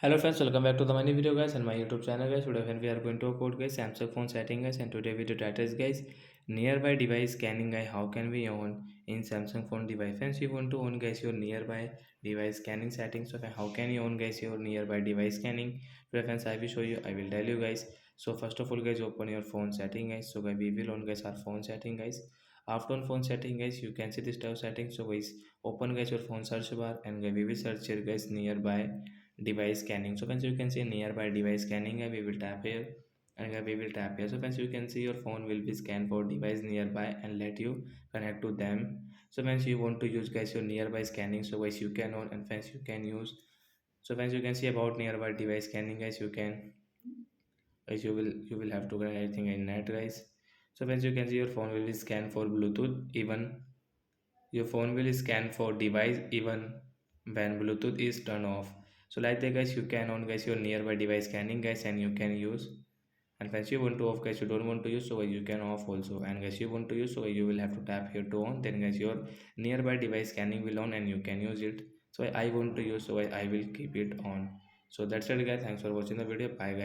Hello friends, welcome back to the many video guys and my YouTube channel guys. Today when we are going to code guys Samsung phone setting guys, and today video data is guys nearby device scanning guy. How can we on in Samsung phone device? Friends, you want to own guys your nearby device scanning settings. So how can you own guys your nearby device scanning? So friends, I will show you. I will tell you guys. So first of all guys, open your phone setting guys. So guys, we will on guys our phone setting guys. After on phone setting guys, you can see this tab setting. So guys, open guys your phone search bar, and guys, we will search here guys nearby device scanning. So friends, you can see nearby device scanning, we will tap here, and we will tap here. So friends, you can see your phone will be scanned for device nearby and let you connect to them. So friends, you want to use guys your nearby scanning, so guys you can on, and friends you can use. So friends, you can see about nearby device scanning guys, you can guys, you will have to get everything in net guys. So friends, you can see your phone will be scanned for Bluetooth, even your phone will scan for device even when Bluetooth is turned off. So like that guys, you can on guys your nearby device scanning guys, and you can use. And once you want to off guys, you don't want to use, so you can off also. And guys, you want to use, so you will have to tap here to on. Then guys, your nearby device scanning will on and you can use it. So I want to use, so I will keep it on. So that's it guys, thanks for watching the video. Bye guys.